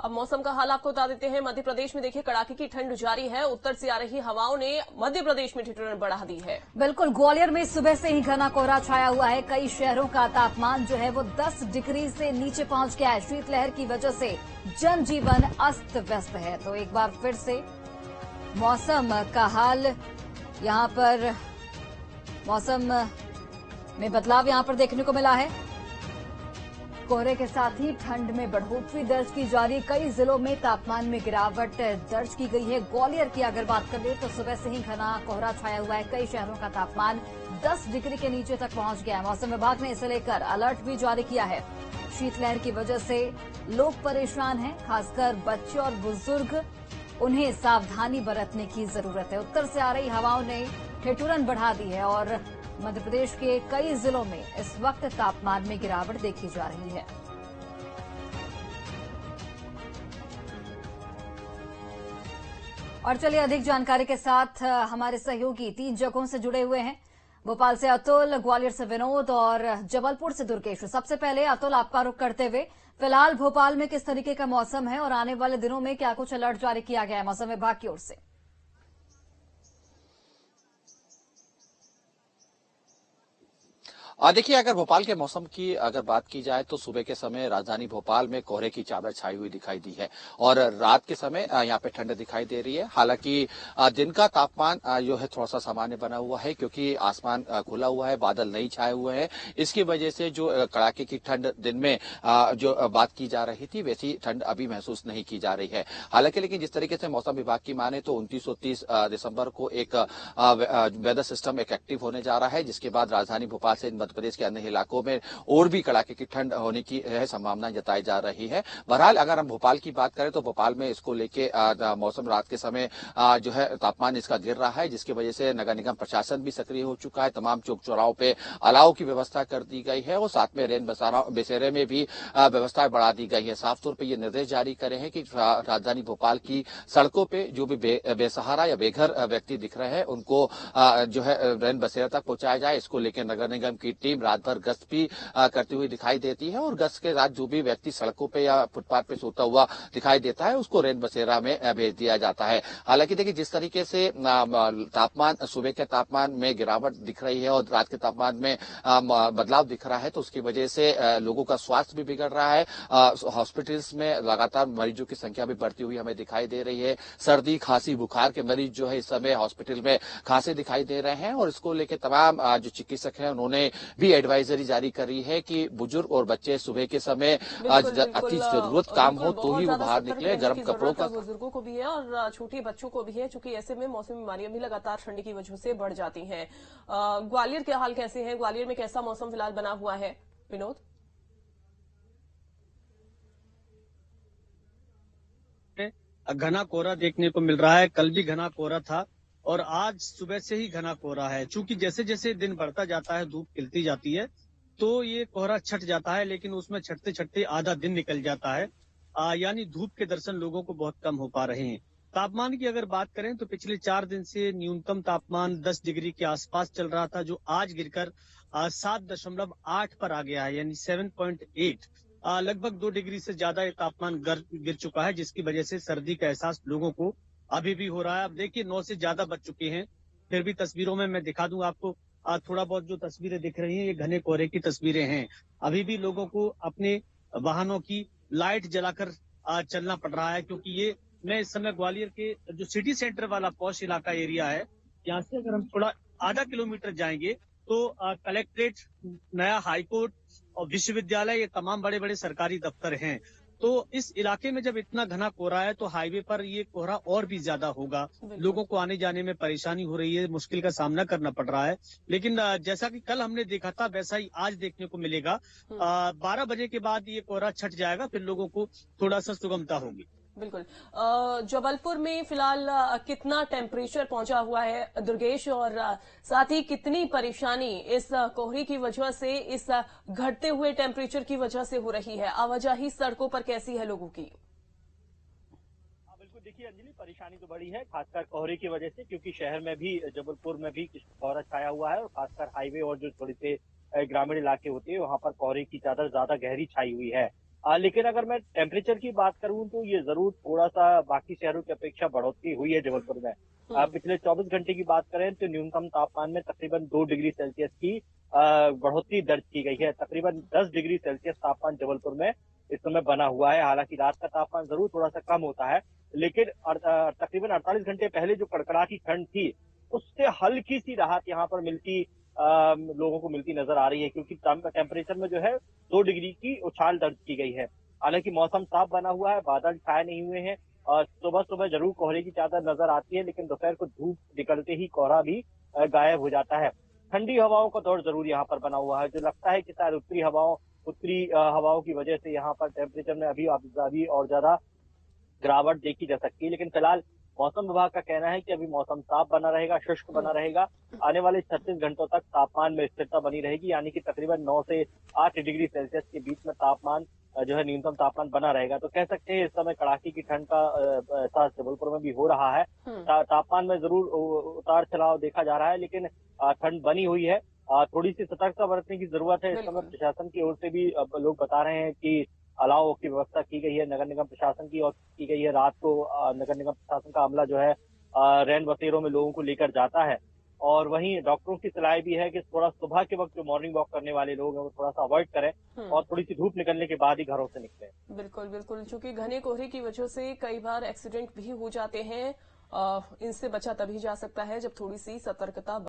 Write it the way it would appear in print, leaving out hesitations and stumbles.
अब मौसम का हाल आपको बता देते हैं। मध्य प्रदेश में देखिए कड़ाके की ठंड जारी है। उत्तर से आ रही हवाओं ने मध्य प्रदेश में ठिठुरन बढ़ा दी है। बिल्कुल, ग्वालियर में सुबह से ही घना कोहरा छाया हुआ है। कई शहरों का तापमान जो है वो 10 डिग्री से नीचे पहुंच गया है। शीतलहर की वजह से जनजीवन अस्त व्यस्त है। तो एक बार फिर से मौसम का हाल, यहां पर मौसम में बदलाव यहां पर देखने को मिला है। कोहरे के साथ ही ठंड में बढ़ोतरी दर्ज की जा रही। कई जिलों में तापमान में गिरावट दर्ज की गई है। ग्वालियर की अगर बात करें तो सुबह से ही घना कोहरा छाया हुआ है। कई शहरों का तापमान 10 डिग्री के नीचे तक पहुंच गया है। मौसम विभाग ने इसे लेकर अलर्ट भी जारी किया है। शीतलहर की वजह से लोग परेशान हैं, खासकर बच्चे और बुजुर्ग। उन्हें सावधानी बरतने की जरूरत है। उत्तर से आ रही हवाओं ने ठिठुरन बढ़ा दी है और मध्य प्रदेश के कई जिलों में इस वक्त तापमान में गिरावट देखी जा रही है। और चलिए अधिक जानकारी के साथ हमारे सहयोगी 3 जगहों से जुड़े हुए हैं। भोपाल से अतुल, ग्वालियर से विनोद और जबलपुर से दुर्गेश। सबसे पहले अतुल, आपका रुख करते हुए फिलहाल भोपाल में किस तरीके का मौसम है और आने वाले दिनों में क्या कुछ अलर्ट जारी किया गया है मौसम विभाग की ओर से? देखिए, अगर भोपाल के मौसम की अगर बात की जाए तो सुबह के समय राजधानी भोपाल में कोहरे की चादर छाई हुई दिखाई दी है और रात के समय यहाँ पे ठंड दिखाई दे रही है। हालांकि दिन का तापमान जो है थोड़ा सा सामान्य बना हुआ है, क्योंकि आसमान खुला हुआ है, बादल नहीं छाए हुए हैं। इसकी वजह से जो कड़ाके की ठंड दिन में जो बात की जा रही थी वैसी ठंड अभी महसूस नहीं की जा रही है। हालांकि लेकिन जिस तरीके से मौसम विभाग की माने तो 29 और 30 दिसंबर को एक वेदर सिस्टम एक एक्टिव होने जा रहा है, जिसके बाद राजधानी भोपाल से मध्य प्रदेश के अन्य इलाकों में और भी कड़ाके की ठंड होने की संभावना जताई जा रही है। बहरहाल अगर हम भोपाल की बात करें तो भोपाल में इसको लेके मौसम रात के समय जो है तापमान इसका गिर रहा है, जिसकी वजह से नगर निगम प्रशासन भी सक्रिय हो चुका है। तमाम चौक चौराहों पे अलाव की व्यवस्था कर दी गई है और साथ में रेन बसेरे में भी व्यवस्थाएं बढ़ा दी गई है। साफ तौर पर यह निर्देश जारी करे हैं कि राजधानी भोपाल की सड़कों पे जो भी बेसहारा या बेघर व्यक्ति दिख रहे हैं उनको जो है रेन बसेरा तक पहुंचाया जाए। इसको लेकर नगर निगम की टीम रात भर गश्त भी करती हुई दिखाई देती है और गश्त के रात जो भी व्यक्ति सड़कों पे या फुटपाथ पे सोता हुआ दिखाई देता है उसको रेन बसेरा में भेज दिया जाता है। हालांकि देखिए जिस तरीके से तापमान सुबह के तापमान में गिरावट दिख रही है और रात के तापमान में बदलाव दिख रहा है तो उसकी वजह से लोगों का स्वास्थ्य भी बिगड़ रहा है। हॉस्पिटल्स में लगातार मरीजों की संख्या भी बढ़ती हुई हमें दिखाई दे रही है। सर्दी खांसी बुखार के मरीज जो है इस समय हॉस्पिटल में खांसे दिखाई दे रहे हैं और इसको लेकर तमाम जो चिकित्सक हैं उन्होंने भी एडवाइजरी जारी करी है कि बुजुर्ग और बच्चे सुबह के समय अति जरूरत काम हो तो ही वो बाहर निकले। गर्म कपड़ों का बुजुर्गों को भी है और छोटे बच्चों को भी है, चूंकि ऐसे में मौसमी बीमारियां भी लगातार ठंड की वजह से बढ़ जाती हैं। ग्वालियर के हाल कैसे हैं? ग्वालियर में कैसा मौसम फिलहाल बना हुआ है विनोद? घना कोहरा देखने को मिल रहा है। कल भी घना कोहरा था और आज सुबह से ही घना कोहरा है। चूंकि जैसे जैसे दिन बढ़ता जाता है, धूप खिलती जाती है तो ये कोहरा छट जाता है, लेकिन उसमें छटते छटते आधा दिन निकल जाता है। यानी धूप के दर्शन लोगों को बहुत कम हो पा रहे हैं। तापमान की अगर बात करें तो पिछले 4 दिन से न्यूनतम तापमान 10 डिग्री के आसपास चल रहा था, जो आज गिरकर 7.8 पर आ गया है, यानी 7.8। लगभग 2 डिग्री से ज्यादा ये तापमान गिर चुका है, जिसकी वजह से सर्दी का एहसास लोगों को अभी भी हो रहा है। अब देखिए 9 से ज्यादा बज चुके हैं, फिर भी तस्वीरों में मैं दिखा दूं आपको। थोड़ा बहुत जो तस्वीरें दिख रही हैं ये घने कोहरे की तस्वीरें हैं। अभी भी लोगों को अपने वाहनों की लाइट जलाकर चलना पड़ रहा है, क्योंकि ये मैं इस समय ग्वालियर के जो सिटी सेंटर वाला पॉश इलाका एरिया है, यहाँ से अगर हम थोड़ा आधा किलोमीटर जाएंगे तो कलेक्ट्रेट, नया हाईकोर्ट और विश्वविद्यालय, ये तमाम बड़े बड़े सरकारी दफ्तर हैं। तो इस इलाके में जब इतना घना कोहरा है तो हाईवे पर ये कोहरा और भी ज्यादा होगा। लोगों को आने जाने में परेशानी हो रही है, मुश्किल का सामना करना पड़ रहा है। लेकिन जैसा कि कल हमने देखा था वैसा ही आज देखने को मिलेगा। 12 बजे के बाद ये कोहरा छट जाएगा, फिर लोगों को थोड़ा सा सुगमता होगी। बिल्कुल। जबलपुर में फिलहाल कितना टेम्परेचर पहुंचा हुआ है दुर्गेश, और साथ ही कितनी परेशानी इस कोहरे की वजह से, इस घटते हुए टेम्परेचर की वजह से हो रही है? आवाजाही सड़कों पर कैसी है लोगों की? बिल्कुल, देखिए अंजलि, परेशानी तो बड़ी है, खासकर कोहरे की वजह से, क्योंकि शहर में भी, जबलपुर में भी कोहरा छाया हुआ है और खासकर हाईवे और जो थोड़े से ग्रामीण इलाके होते हैं वहां पर कोहरे की चादर ज्यादा गहरी छाई हुई है। लेकिन अगर मैं टेम्परेचर की बात करूं तो ये जरूर थोड़ा सा बाकी शहरों की अपेक्षा बढ़ोतरी हुई है जबलपुर में। पिछले 24 घंटे की बात करें तो न्यूनतम तापमान में तकरीबन 2 डिग्री सेल्सियस की बढ़ोतरी दर्ज की गई है। तकरीबन 10 डिग्री सेल्सियस तापमान जबलपुर में इस समय बना हुआ है। हालांकि रात का तापमान जरूर थोड़ा सा कम होता है, लेकिन तकरीबन 48 घंटे पहले जो कड़कड़ाती ठंड थी उससे हल्की सी राहत यहाँ पर लोगों को मिलती नजर आ रही है, क्योंकि टेम्परेचर में जो है 2 डिग्री की उछाल दर्ज की गई है। हालांकि मौसम साफ बना हुआ है, बादल छाए नहीं हुए हैं और सुबह सुबह जरूर कोहरे की चादर नजर आती है, लेकिन दोपहर को धूप निकलते ही कोहरा भी गायब हो जाता है। ठंडी हवाओं का दौर जरूर यहाँ पर बना हुआ है, जो लगता है कि शायद उत्तरी हवाओं की वजह से यहाँ पर टेम्परेचर में अभी और ज्यादा गिरावट देखी जा सकती है। लेकिन फिलहाल मौसम विभाग का कहना है कि अभी मौसम साफ बना रहेगा, शुष्क बना रहेगा। आने वाले 36 घंटों तक तापमान में स्थिरता बनी रहेगी, यानी कि तकरीबन 9 से 8 डिग्री सेल्सियस के बीच में तापमान जो है न्यूनतम तापमान बना रहेगा। तो कह सकते हैं इस समय कड़ाके की ठंड का एहसास जबलपुर में भी हो रहा है। तापमान में जरूर उतार चढ़ाव देखा जा रहा है, लेकिन ठंड बनी हुई है। थोड़ी सी सतर्कता बरतने की जरूरत है। इस समय प्रशासन की ओर से भी लोग बता रहे हैं कि अलाव की व्यवस्था की गई है नगर निगम प्रशासन की ओर की गई है। रात को नगर निगम प्रशासन का अमला जो है रैन बसेरों में लोगों को लेकर जाता है, और वहीं डॉक्टरों की सलाह भी है कि थोड़ा सुबह के वक्त जो मॉर्निंग वॉक करने वाले लोग हैं वो थोड़ा सा अवॉइड करें और थोड़ी सी धूप निकलने के बाद ही घरों से निकलें। बिल्कुल बिल्कुल, चूंकि घने कोहरे की वजह से कई बार एक्सीडेंट भी हो जाते हैं। इनसे बचा तभी जा सकता है जब थोड़ी सी सतर्कता